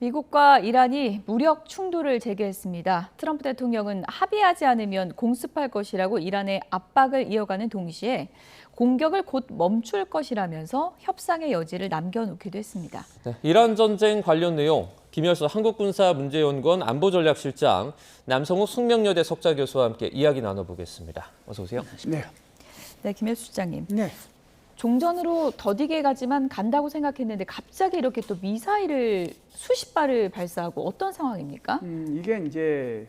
미국과 이란이 무력 충돌을 재개했습니다. 트럼프 대통령은 합의하지 않으면 공습할 것이라고 이란에 압박을 이어가는 동시에 공격을 곧 멈출 것이라면서 협상의 여지를 남겨놓기도 했습니다. 네, 이란 전쟁 관련 내용, 김열수 한국군사문제연구원 안보전략실장, 남성욱 숙명여대 석좌 교수와 함께 이야기 나눠보겠습니다. 어서 오세요. 네, 김열수 실장님. 네. 종전으로 더디게 가지만 간다고 생각했는데 갑자기 이렇게 또 미사일을 수십 발을 발사하고 어떤 상황입니까? 이게 이제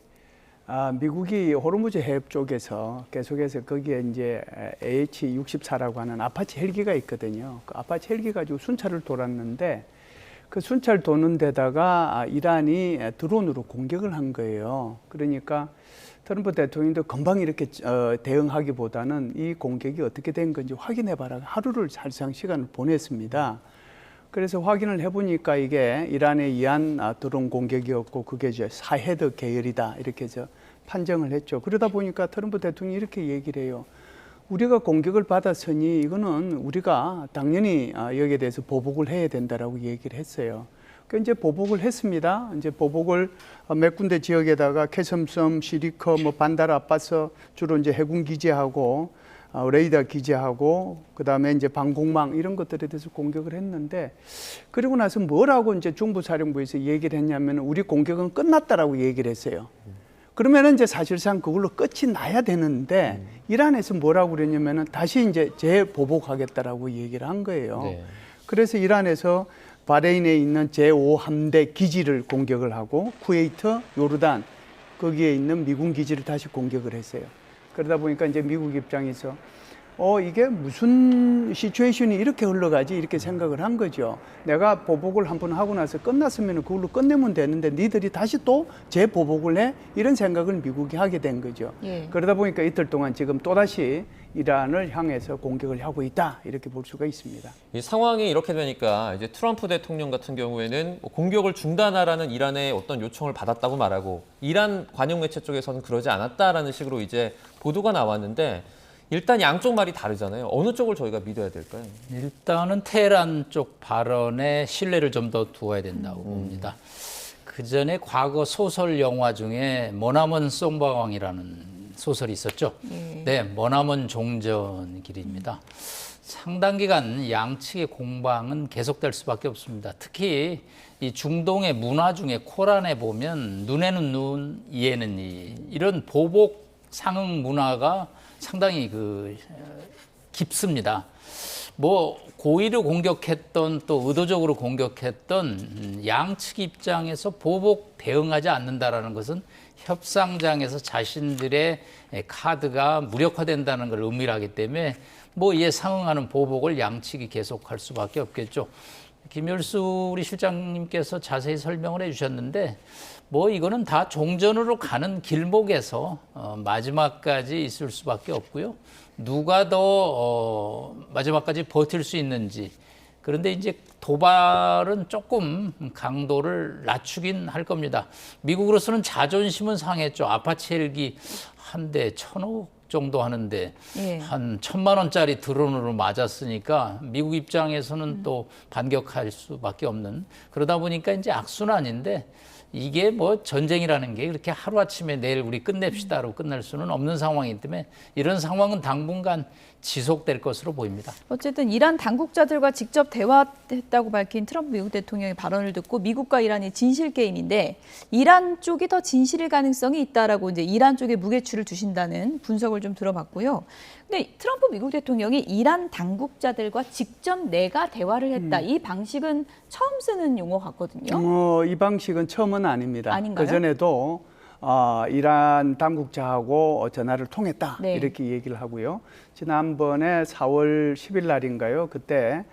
미국이 호르무즈 해협 쪽에서 계속해서 거기에 이제 AH-64라고 하는 아파치 헬기가 있거든요. 그 아파치 헬기 가지고 순찰을 돌았는데 그 순찰 도는 데다가 이란이 드론으로 공격을 한 거예요. 그러니까 트럼프 대통령도 금방 이렇게 대응하기보다는 이 공격이 어떻게 된 건지 확인해봐라. 하루를 사실상 시간을 보냈습니다. 그래서 확인을 해보니까 이게 이란에 의한 드론 공격이었고 그게 이제 샤헤드 계열이다 이렇게 해서 판정을 했죠. 그러다 보니까 트럼프 대통령이 이렇게 얘기를 해요. 우리가 공격을 받았으니 이거는 우리가 당연히 여기에 대해서 보복을 해야 된다라고 얘기를 했어요. 그 이제 보복을 했습니다. 이제 보복을 몇 군데 지역에다가 캐섬섬, 시리커, 반달 아바스 주로 이제 해군 기지하고 레이더 기지하고 그다음에 이제 방공망 이런 것들에 대해서 공격을 했는데 그리고 나서 뭐라고 이제 중부사령부에서 얘기를 했냐면 우리 공격은 끝났다라고 얘기를 했어요. 그러면은 이제 사실상 그걸로 끝이 나야 되는데 이란에서 뭐라고 그랬냐면은 다시 이제 재보복하겠다라고 얘기를 한 거예요. 네. 그래서 이란에서 바레인에 있는 제5함대 기지를 공격을 하고 쿠웨이트, 요르단 거기에 있는 미군 기지를 다시 공격을 했어요. 그러다 보니까 이제 미국 입장에서 이게 무슨 시츄에이션이 이렇게 흘러가지 이렇게 생각을 한 거죠. 내가 보복을 한번 하고 나서 끝났으면 그걸로 끝내면 되는데 니들이 다시 또 재보복을 해? 이런 생각을 미국이 하게 된 거죠. 예. 그러다 보니까 이틀 동안 지금 또다시 이란을 향해서 공격을 하고 있다 이렇게 볼 수가 있습니다. 이 상황이 이렇게 되니까 이제 트럼프 대통령 같은 경우에는 공격을 중단하라는 이란의 어떤 요청을 받았다고 말하고 이란 관영 매체 쪽에서는 그러지 않았다라는 식으로 이제 보도가 나왔는데 일단 양쪽 말이 다르잖아요. 어느 쪽을 저희가 믿어야 될까요? 일단은 테헤란 쪽 발언에 신뢰를 좀 더 두어야 된다고 봅니다. 그 전에 과거 소설 영화 중에 머나먼 송바왕이라는 소설이 있었죠. 네, 머나먼 종전 길입니다. 상당 기간 양측의 공방은 계속될 수밖에 없습니다. 특히 이 중동의 문화 중에 코란에 보면 눈에는 눈, 이에는 이 이런 보복 상응 문화가 상당히 깊습니다. 뭐 고의로 공격했던 또 의도적으로 공격했던 양측 입장에서 보복 대응하지 않는다라는 것은 협상장에서 자신들의 카드가 무력화된다는 걸 의미를 하기 때문에 뭐 이에 상응하는 보복을 양측이 계속할 수밖에 없겠죠. 김열수 우리 실장님께서 자세히 설명을 해주셨는데 뭐 이거는 다 종전으로 가는 길목에서 마지막까지 있을 수밖에 없고요. 누가 더 마지막까지 버틸 수 있는지. 그런데 이제 도발은 조금 강도를 낮추긴 할 겁니다. 미국으로서는 자존심은 상했죠. 아파치 헬기 한 대 1,000억 정도 하는데 한 1,000만 원짜리 드론으로 맞았으니까 미국 입장에서는 또 반격할 수밖에 없는 그러다 보니까 이제 악순환인데 이게 뭐 전쟁이라는 게 그렇게 하루아침에 내일 우리 끝냅시다로 끝날 수는 없는 상황이기 때문에 이런 상황은 당분간 지속될 것으로 보입니다. 어쨌든 이란 당국자들과 직접 대화했다고 밝힌 트럼프 미국 대통령의 발언을 듣고 미국과 이란이 진실 게임인데 이란 쪽이 더 진실일 가능성이 있다라고 이제 이란 쪽에 무게추를 두신다는 분석을 좀 들어봤고요. 근데 트럼프 미국 대통령이 이란 당국자들과 직접 내가 대화를 했다. 이 방식은 처음 쓰는 용어 같거든요. 이 방식은 처음은 아닙니다. 아닌가요? 그전에도 이란 당국자하고 전화를 통했다 네. 이렇게 얘기를 하고요. 지난번에 4월 10일 날인가요? 그때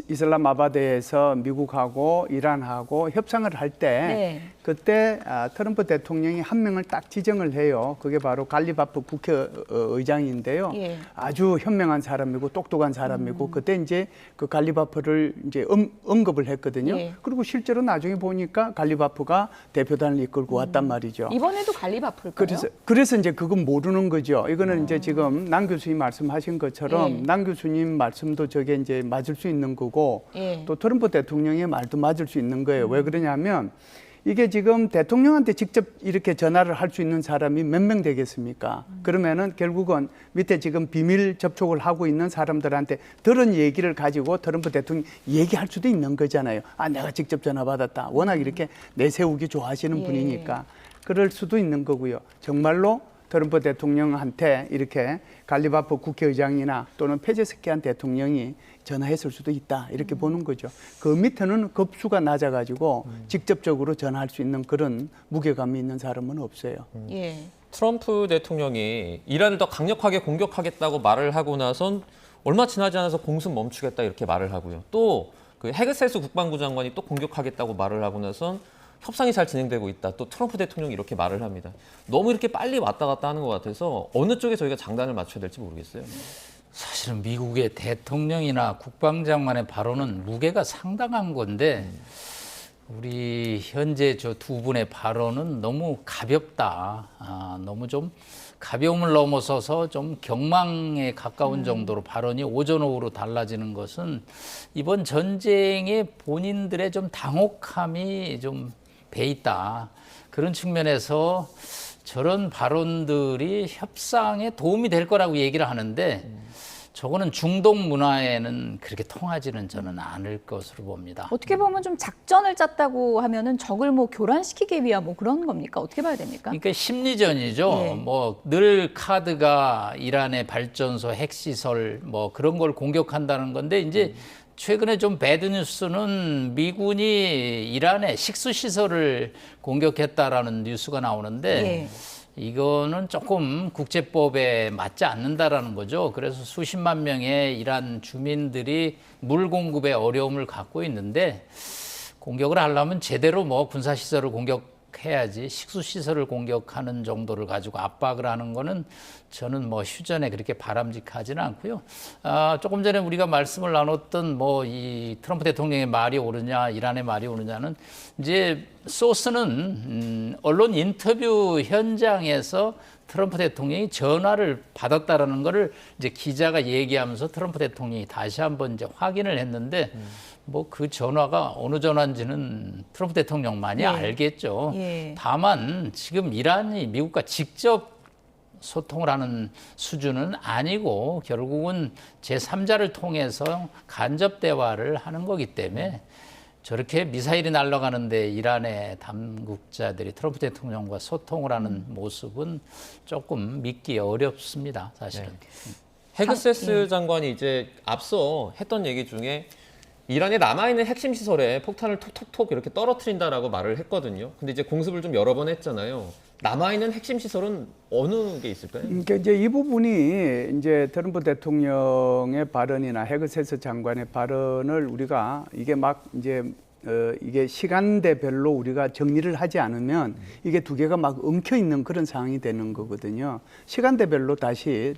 이슬람아바드에서 미국하고 이란하고 협상을 할 때 그때 트럼프 대통령이 한 명을 딱 지정을 해요. 그게 바로 갈리바프 국회의장인데요. 아주 현명한 사람이고 똑똑한 사람이고 그때 이제 그 갈리바프를 이제 언급을 했거든요. 그리고 실제로 나중에 보니까 갈리바프가 대표단을 이끌고 왔단 말이죠. 이번에도 갈리바프일까요? 그래서 이제 그건 모르는 거죠. 이거는 이제 지금 남 교수님 말씀하신 것처럼 남 교수님 말씀도 저게 이제 맞을 수 있는 거고 예. 또 트럼프 대통령의 말도 맞을 수 있는 거예요. 왜 그러냐면 이게 지금 대통령한테 직접 이렇게 전화를 할 수 있는 사람이 몇 명 되겠습니까? 그러면은 결국은 밑에 지금 비밀 접촉을 하고 있는 사람들한테 들은 얘기를 가지고 트럼프 대통령 얘기할 수도 있는 거잖아요. 아, 내가 직접 전화 받았다. 워낙 이렇게 내세우기 좋아하시는 예. 분이니까 그럴 수도 있는 거고요. 정말로 트럼프 대통령한테 이렇게 갈리바프 국회의장이나 또는 페제스키안 대통령이 전화했을 수도 있다 이렇게 보는 거죠. 그 밑에는 급수가 낮아가지고 직접적으로 전화할 수 있는 그런 무게감이 있는 사람은 없어요. 예. 트럼프 대통령이 이란을 더 강력하게 공격하겠다고 말을 하고 나선 얼마 지나지 않아서 공습 멈추겠다 이렇게 말을 하고요. 또 그 헤그세스 국방부 장관이 또 공격하겠다고 말을 하고 나선 협상이 잘 진행되고 있다. 또 트럼프 대통령이 이렇게 말을 합니다. 너무 이렇게 빨리 왔다 갔다 하는 것 같아서 어느 쪽에 저희가 장단을 맞춰야 될지 모르겠어요. 사실은 미국의 대통령이나 국방장관의 발언은 무게가 상당한 건데 우리 현재 저 두 분의 발언은 너무 가볍다. 너무 좀 가벼움을 넘어서서 좀 경망에 가까운 정도로 발언이 오전 오후로 달라지는 것은 이번 전쟁에 본인들의 좀 당혹함이 좀 배 있다. 그런 측면에서 저런 발언들이 협상에 도움이 될 거라고 얘기를 하는데 저거는 중동 문화에는 그렇게 통하지는 저는 않을 것으로 봅니다. 어떻게 보면 좀 작전을 짰다고 하면은 적을 뭐 교란시키기 위한 뭐 그런 겁니까? 어떻게 봐야 됩니까? 그러니까 심리전이죠. 예. 뭐 늘 카드가 이란의 발전소 핵시설 뭐 그런 걸 공격한다는 건데 이제 최근에 좀 배드 뉴스는 미군이 이란의 식수 시설을 공격했다라는 뉴스가 나오는데 예. 이거는 조금 국제법에 맞지 않는다라는 거죠. 그래서 수십만 명의 이란 주민들이 물 공급에 어려움을 갖고 있는데 공격을 하려면 제대로 뭐 군사시설을 공격해야지 식수시설을 공격하는 정도를 가지고 압박을 하는 거는 저는 뭐 휴전에 그렇게 바람직하지는 않고요. 조금 전에 우리가 말씀을 나눴던 뭐 이 트럼프 대통령의 말이 옳으냐, 이란의 말이 옳으냐는 이제 소스는 언론 인터뷰 현장에서 트럼프 대통령이 전화를 받았다라는 거를 이제 기자가 얘기하면서 트럼프 대통령이 다시 한번 이제 확인을 했는데 뭐 그 전화가 어느 전화인지는 트럼프 대통령만이 예. 알겠죠. 예. 다만 지금 이란이 미국과 직접 소통을 하는 수준은 아니고 결국은 제3자를 통해서 간접 대화를 하는 거기 때문에 저렇게 미사일이 날아가는데 이란의 당국자들이 트럼프 대통령과 소통을 하는 모습은 조금 믿기 어렵습니다, 사실은. 헤그세스 장관이 이제 앞서 했던 얘기 중에 이란에 남아있는 핵심 시설에 폭탄을 톡톡톡 이렇게 떨어뜨린다라고 말을 했거든요. 근데 이제 공습을 좀 여러 번 했잖아요. 남아있는 핵심 시설은 어느 게 있을까요? 그러니까 이제 이 부분이 이제 트럼프 대통령의 발언이나 헤그세스 장관의 발언을 우리가 이게 막 이제 이게 시간대별로 우리가 정리를 하지 않으면 이게 두 개가 막 엉켜 있는 그런 상황이 되는 거거든요. 시간대별로 다시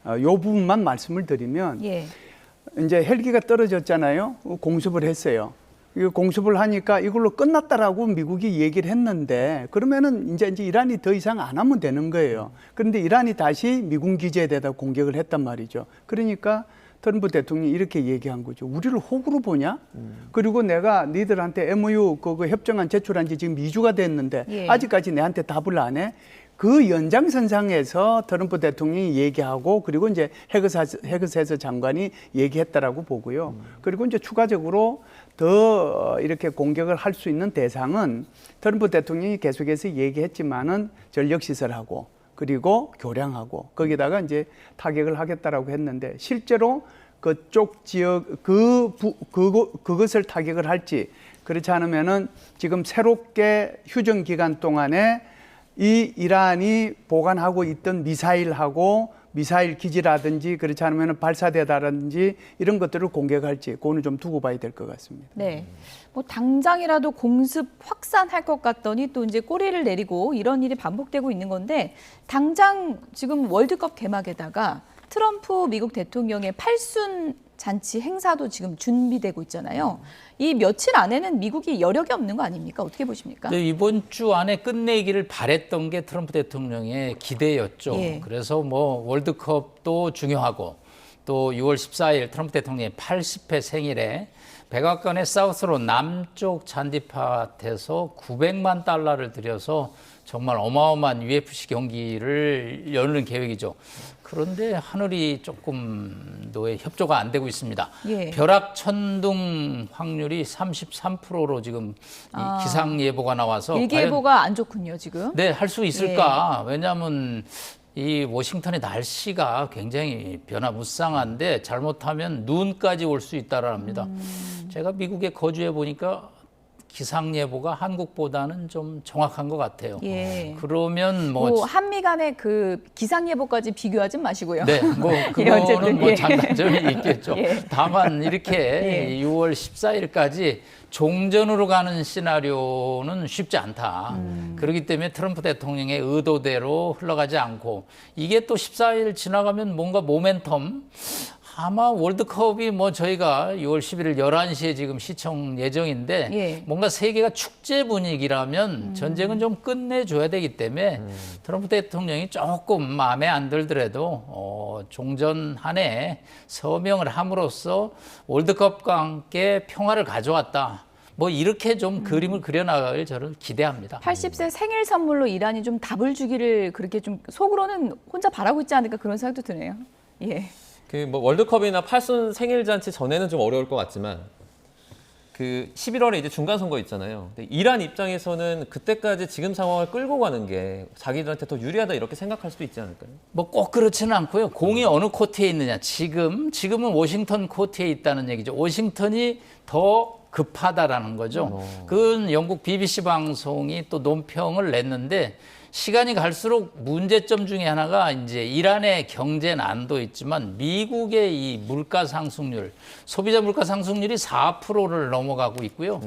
요 부분만 말씀을 드리면 예. 이제 헬기가 떨어졌잖아요. 공습을 했어요. 이거 공습을 하니까 이걸로 끝났다라고 미국이 얘기를 했는데 그러면은 이제 이란이 더 이상 안 하면 되는 거예요. 그런데 이란이 다시 미군 기지에 대다 공격을 했단 말이죠. 그러니까 트럼프 대통령이 이렇게 얘기한 거죠. 우리를 호구로 보냐? 그리고 내가 니들한테 MOU 그거 협정안 제출한 지 지금 2주가 됐는데 예. 아직까지 내한테 답을 안 해? 그 연장선상에서 트럼프 대통령이 얘기하고 그리고 이제 헤그세스 장관이 얘기했다라고 보고요. 그리고 이제 추가적으로 더 이렇게 공격을 할 수 있는 대상은 트럼프 대통령이 계속해서 얘기했지만은 전력시설하고 그리고 교량하고 거기다가 이제 타격을 하겠다라고 했는데 실제로 그쪽 지역 그것을 타격을 할지 그렇지 않으면은 지금 새롭게 휴전 기간 동안에 이 이란이 보관하고 있던 미사일하고 미사일 기지라든지 그렇지 않으면 발사대다든지 이런 것들을 공격할지 그거는 좀 두고 봐야 될 것 같습니다. 네. 뭐 당장이라도 공습 확산할 것 같더니 또 이제 꼬리를 내리고 이런 일이 반복되고 있는 건데 당장 지금 월드컵 개막에다가 트럼프 미국 대통령의 팔순 잔치 행사도 지금 준비되고 있잖아요. 이 며칠 안에는 미국이 여력이 없는 거 아닙니까? 어떻게 보십니까? 네, 이번 주 안에 끝내기를 바랬던 게 트럼프 대통령의 기대였죠. 예. 그래서 뭐 월드컵도 중요하고 또 6월 14일 트럼프 대통령의 80회 생일에 백악관의 사우스로 남쪽 잔디밭에서 900만 달러를 들여서 정말 어마어마한 UFC 경기를 여는 계획이죠. 그런데 하늘이 조금 노에 협조가 안 되고 있습니다. 예. 벼락 천둥 확률이 33%로 지금 이 기상 예보가 나와서 일기예보가 안 좋군요, 지금. 네, 할 수 있을까? 왜냐하면 이 워싱턴의 날씨가 굉장히 변화무쌍한데 잘못하면 눈까지 올 수 있다랍니다. 제가 미국에 거주해 보니까 기상 예보가 한국보다는 좀 정확한 것 같아요. 예. 그러면 뭐 한미 간의 그 기상 예보까지 비교하지 마시고요. 네, 뭐 예, 어쨌든, 그거는 뭐 예. 장단점이 있겠죠. 예. 다만 이렇게 예. 6월 14일까지 종전으로 가는 시나리오는 쉽지 않다. 그렇기 때문에 트럼프 대통령의 의도대로 흘러가지 않고 이게 또 14일 지나가면 뭔가 모멘텀 아마 월드컵이 뭐 저희가 6월 11일 11시에 지금 시청 예정인데 예. 뭔가 세계가 축제 분위기라면 전쟁은 좀 끝내줘야 되기 때문에 트럼프 대통령이 조금 마음에 안 들더라도 종전한해 서명을 함으로써 월드컵과 함께 평화를 가져왔다. 뭐 이렇게 좀 그림을 그려나갈 저를 기대합니다. 80세 생일 선물로 이란이 좀 답을 주기를 그렇게 좀 속으로는 혼자 바라고 있지 않을까 그런 생각도 드네요. 예. 그 뭐 월드컵이나 팔순 생일 잔치 전에는 좀 어려울 것 같지만 그 11월에 이제 중간 선거 있잖아요. 근데 이란 입장에서는 그때까지 지금 상황을 끌고 가는 게 자기들한테 더 유리하다 이렇게 생각할 수도 있지 않을까요? 뭐 꼭 그렇지는 않고요. 공이 어느 코트에 있느냐. 지금은 워싱턴 코트에 있다는 얘기죠. 워싱턴이 더 급하다라는 거죠. 그건 영국 BBC 방송이 또 논평을 냈는데 시간이 갈수록 문제점 중에 하나가 이제 이란의 경제 난도 있지만 미국의 이 물가 상승률, 소비자 물가 상승률이 4%를 넘어가고 있고요.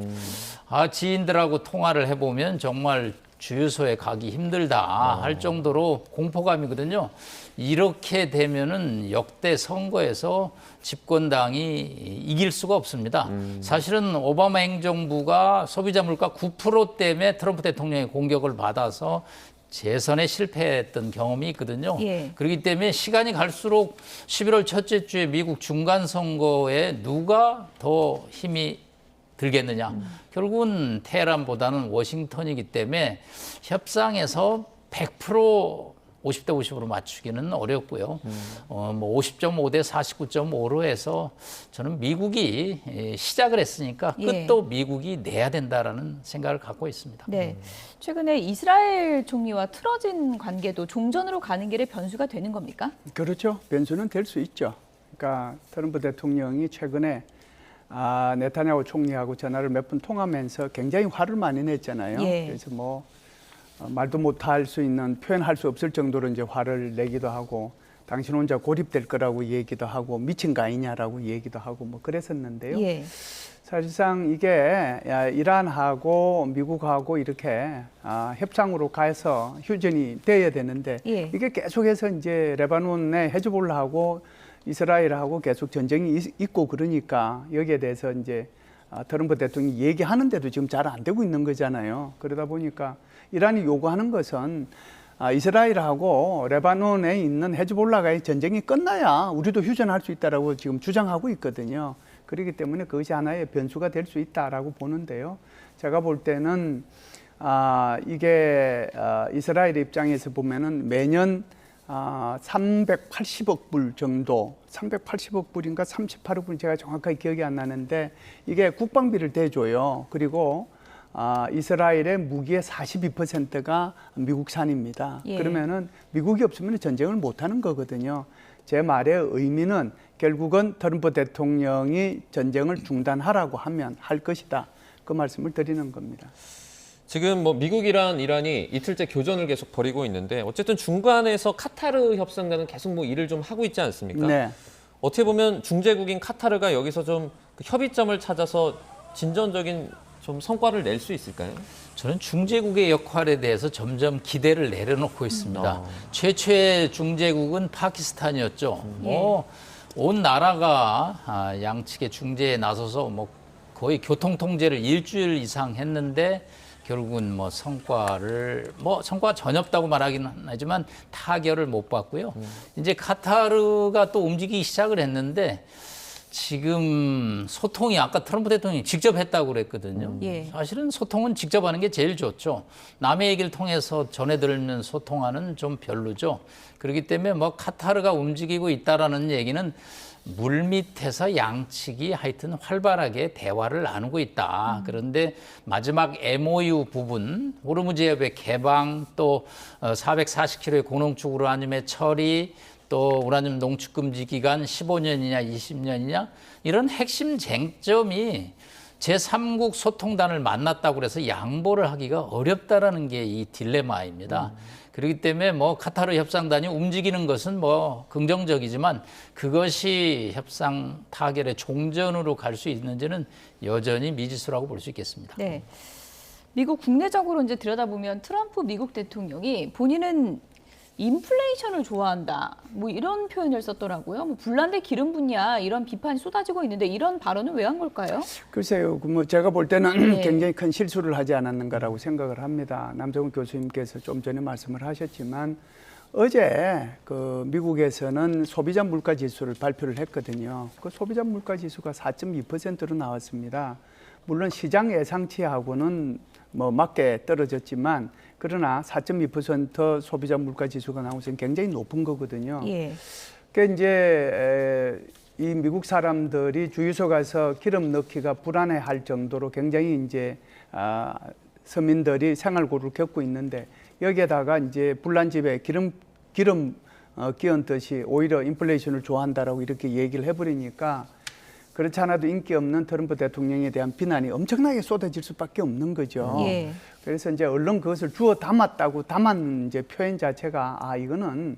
지인들하고 통화를 해보면 정말 주유소에 가기 힘들다 할 정도로 공포감이거든요. 이렇게 되면은 역대 선거에서 집권당이 이길 수가 없습니다. 사실은 오바마 행정부가 소비자 물가 9% 때문에 트럼프 대통령의 공격을 받아서 재선에 실패했던 경험이 있거든요. 예. 그렇기 때문에 시간이 갈수록 11월 첫째 주에 미국 중간 선거에 누가 더 힘이 들겠느냐. 결국은 테헤란보다는 워싱턴이기 때문에 협상에서 100% 50대 50으로 맞추기는 어렵고요. 뭐 50.5 대 49.5로 해서 저는 미국이 시작을 했으니까 끝도 미국이 내야 된다라는 생각을 갖고 있습니다. 네. 최근에 이스라엘 총리와 틀어진 관계도 종전으로 가는 길에 변수가 되는 겁니까? 그렇죠. 변수는 될 수 있죠. 그러니까 트럼프 대통령이 최근에 네타냐후 총리하고 전화를 몇 번 통하면서 굉장히 화를 많이 냈잖아요. 예. 그래서 뭐 말도 못할 수 있는 표현할 수 없을 정도로 이제 화를 내기도 하고 당신 혼자 고립될 거라고 얘기도 하고 미친 거 아니냐라고 얘기도 하고 뭐 그랬었는데요. 예. 사실상 이게 이란하고 미국하고 이렇게 협상으로 가서 휴전이 돼야 되는데 예. 이게 계속해서 이제 레바논의 헤즈볼라하고 이스라엘하고 계속 전쟁이 있고 그러니까 여기에 대해서 이제 트럼프 대통령이 얘기하는데도 지금 잘 안 되고 있는 거잖아요. 그러다 보니까 이란이 요구하는 것은 이스라엘하고 레바논에 있는 헤즈볼라가의 전쟁이 끝나야 우리도 휴전할 수 있다라고 지금 주장하고 있거든요. 그렇기 때문에 그것이 하나의 변수가 될 수 있다라고 보는데요. 제가 볼 때는 이게 이스라엘 입장에서 보면은 매년 380억 불 정도, 380억 불인가 38억 불 제가 정확하게 기억이 안 나는데 이게 국방비를 대줘요. 그리고 이스라엘의 무기의 42%가 미국산입니다. 예. 그러면은 미국이 없으면 전쟁을 못 하는 거거든요. 제 말의 의미는 결국은 트럼프 대통령이 전쟁을 중단하라고 하면 할 것이다. 그 말씀을 드리는 겁니다. 지금 뭐 미국이랑 이란이 이틀째 교전을 계속 벌이고 있는데 어쨌든 중간에서 카타르 협상가는 계속 뭐 일을 좀 하고 있지 않습니까? 네. 어떻게 보면 중재국인 카타르가 여기서 좀 그 협의점을 찾아서 진전적인 좀 성과를 낼 수 있을까요? 저는 중재국의 역할에 대해서 점점 기대를 내려놓고 있습니다. 최초의 중재국은 파키스탄이었죠. 뭐 온 나라가 양측의 중재에 나서서 뭐 거의 교통 통제를 일주일 이상 했는데 결국은 뭐 성과 전혀 없다고 말하기는 하지만 타결을 못 봤고요. 이제 카타르가 또 움직이기 시작을 했는데 지금 소통이 아까 트럼프 대통령이 직접 했다고 그랬거든요. 예. 사실은 소통은 직접 하는 게 제일 좋죠. 남의 얘기를 통해서 전해 들으면 소통하는 좀 별로죠. 그렇기 때문에 뭐 카타르가 움직이고 있다라는 얘기는 물밑에서 양측이 하여튼 활발하게 대화를 나누고 있다. 그런데 마지막 MOU 부분, 호르무즈 해협의 개방, 또 440km의 고농축 우라늄의 처리, 또 우라늄 농축 금지 기간 15년이냐 20년이냐 이런 핵심 쟁점이 제3국 소통단을 만났다고 해서 양보를 하기가 어렵다라는 게 이 딜레마입니다. 그렇기 때문에 뭐 카타르 협상단이 움직이는 것은 뭐 긍정적이지만 그것이 협상 타결의 종전으로 갈 수 있는지는 여전히 미지수라고 볼 수 있겠습니다. 네. 미국 국내적으로 이제 들여다보면 트럼프 미국 대통령이 본인은 인플레이션을 좋아한다. 뭐 이런 표현을 썼더라고요. 뭐 불난데 기름 붓냐 이런 비판이 쏟아지고 있는데 이런 발언은 왜 한 걸까요? 글쎄요, 뭐 제가 볼 때는 네. 굉장히 큰 실수를 하지 않았는가라고 생각을 합니다. 남정훈 교수님께서 좀 전에 말씀을 하셨지만 어제 그 미국에서는 소비자 물가 지수를 발표를 했거든요. 그 소비자 물가 지수가 4.2%로 나왔습니다. 물론 시장 예상치하고는 뭐 맞게 떨어졌지만 그러나 4.2% 소비자 물가 지수가 나온 것은 굉장히 높은 거거든요. 예. 그 이제 이 미국 사람들이 주유소 가서 기름 넣기가 불안해할 정도로 굉장히 이제 서민들이 생활고를 겪고 있는데 여기에다가 이제 불난 집에 기름 끼얹 듯이 오히려 인플레이션을 좋아한다라고 이렇게 얘기를 해버리니까 그렇지 않아도 인기 없는 트럼프 대통령에 대한 비난이 엄청나게 쏟아질 수밖에 없는 거죠. 예. 그래서 이제 언론 그것을 주워 담은 이제 표현 자체가 이거는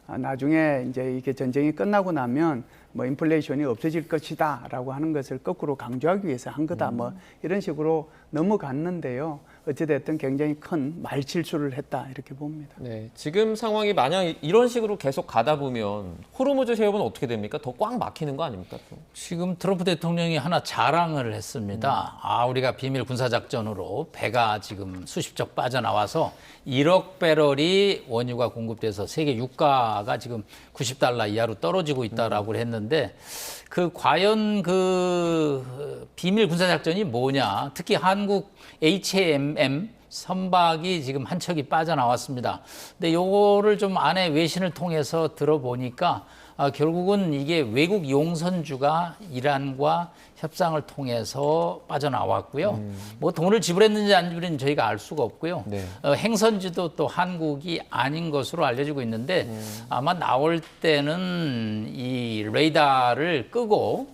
나중에 이제 이게 전쟁이 끝나고 나면 뭐 인플레이션이 없어질 것이다라고 하는 것을 거꾸로 강조하기 위해서 한 거다. 뭐 이런 식으로 넘어갔는데요. 어찌됐든 굉장히 큰 말실수를 했다 이렇게 봅니다. 네, 지금 상황이 만약 이런 식으로 계속 가다 보면 호르무즈 해협은 어떻게 됩니까? 더 꽉 막히는 거 아닙니까? 또? 지금 트럼프 대통령이 하나 자랑을 했습니다. 우리가 비밀 군사작전으로 배가 지금 수십 척 빠져나와서 1억 배럴이 원유가 공급돼서 세계 유가가 지금 $90 이하로 떨어지고 있다라고 했는데 과연 그 비밀 군사작전이 뭐냐? 특히 한국 HMM 선박이 지금 한 척이 빠져나왔습니다. 근데 요거를 좀 안에 외신을 통해서 들어보니까 결국은 이게 외국 용선주가 이란과 협상을 통해서 빠져나왔고요. 뭐 돈을 지불했는지 안 지불했는지 저희가 알 수가 없고요. 네. 행선지도 또 한국이 아닌 것으로 알려지고 있는데 아마 나올 때는 이 레이더를 끄고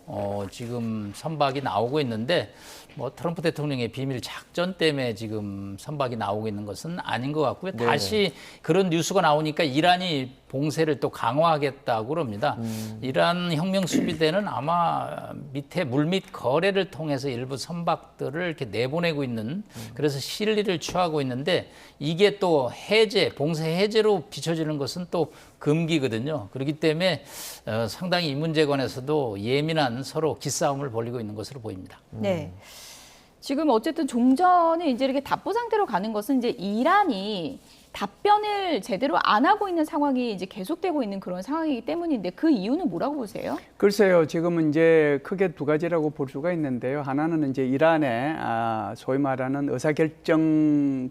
지금 선박이 나오고 있는데 뭐 트럼프 대통령의 비밀 작전 때문에 지금 선박이 나오고 있는 것은 아닌 것 같고요. 네네. 다시 그런 뉴스가 나오니까 이란이 봉쇄를 또 강화하겠다고 그럽니다. 이란 혁명 수비대는 아마 밑에 물밑 거래를 통해서 일부 선박들을 이렇게 내보내고 있는 그래서 실리를 취하고 있는데 이게 또 봉쇄 해제로 비춰지는 것은 또 금기거든요. 그렇기 때문에 상당히 이 문제에 관해서도 예민한 서로 기싸움을 벌이고 있는 것으로 보입니다. 네. 지금 어쨌든 종전이 이제 이렇게 답보 상태로 가는 것은 이제 이란이 답변을 제대로 안 하고 있는 상황이 이제 계속되고 있는 그런 상황이기 때문인데 그 이유는 뭐라고 보세요? 글쎄요, 지금은 이제 크게 두 가지라고 볼 수가 있는데요. 하나는 이제 이란의 소위 말하는 의사결정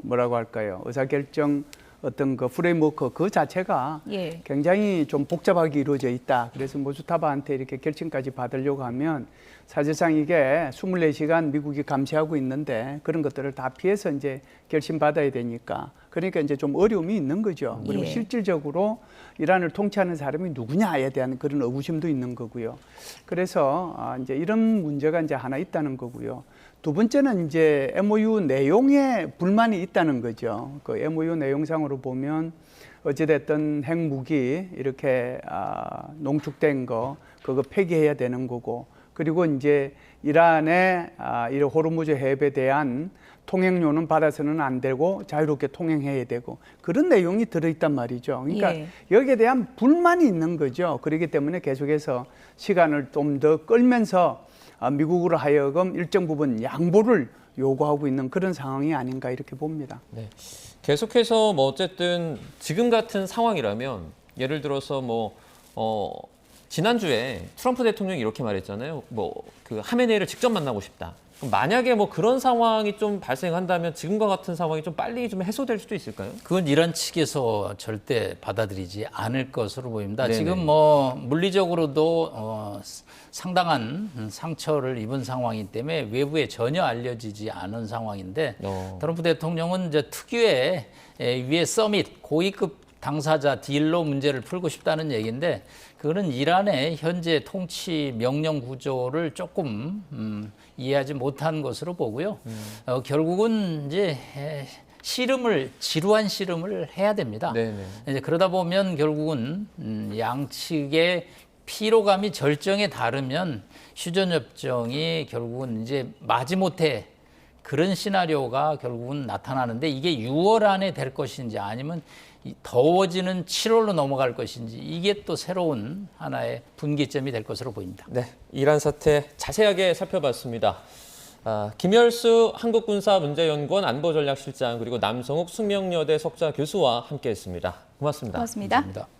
뭐라고 할까요? 의사결정 어떤 그 프레임워크 그 자체가 예. 굉장히 좀 복잡하게 이루어져 있다. 그래서 모스타바한테 이렇게 결정까지 받으려고 하면 사실상 이게 24시간 미국이 감시하고 있는데 그런 것들을 다 피해서 이제 결심 받아야 되니까 그러니까 이제 좀 어려움이 있는 거죠. 그리고 예. 실질적으로 이란을 통치하는 사람이 누구냐에 대한 그런 의구심도 있는 거고요. 그래서 이제 이런 문제가 이제 하나 있다는 거고요. 두 번째는 이제 MOU 내용에 불만이 있다는 거죠. 그 MOU 내용상으로 보면 어찌됐든 핵무기 이렇게 농축된 거 그거 폐기해야 되는 거고 그리고 이제 이란의 이 호르무즈 해협에 대한 통행료는 받아서는 안 되고 자유롭게 통행해야 되고 그런 내용이 들어있단 말이죠. 그러니까 예. 여기에 대한 불만이 있는 거죠. 그렇기 때문에 계속해서 시간을 좀 더 끌면서 미국으로 하여금 일정 부분 양보를 요구하고 있는 그런 상황이 아닌가 이렇게 봅니다. 네. 계속해서 뭐 어쨌든 지금 같은 상황이라면 예를 들어서 지난주에 트럼프 대통령이 이렇게 말했잖아요. 그 하메네이를 직접 만나고 싶다. 그럼 만약에 그런 상황이 좀 발생한다면 지금과 같은 상황이 좀 빨리 좀 해소될 수도 있을까요? 그건 이란 측에서 절대 받아들이지 않을 것으로 보입니다. 네네. 지금 물리적으로도 상당한 상처를 입은 상황이기 때문에 외부에 전혀 알려지지 않은 상황인데 트럼프 대통령은 이제 특유의 위에 서밋 고위급 당사자 딜로 문제를 풀고 싶다는 얘기인데 그거는 이란의 현재 통치 명령 구조를 조금 이해하지 못한 것으로 보고요. 결국은 이제 지루한 씨름을 해야 됩니다. 네네. 이제 그러다 보면 결국은 양측의 피로감이 절정에 다르면 휴전협정이 결국은 이제 마지못해 그런 시나리오가 결국은 나타나는데 이게 6월 안에 될 것인지 아니면 더워지는 7월로 넘어갈 것인지 이게 또 새로운 하나의 분기점이 될 것으로 보입니다. 네, 이란 사태 자세하게 살펴봤습니다. 김열수 한국군사문제연구원 안보전략실장 그리고 남성욱 숙명여대 석좌 교수와 함께했습니다. 고맙습니다. 고맙습니다. 감사합니다.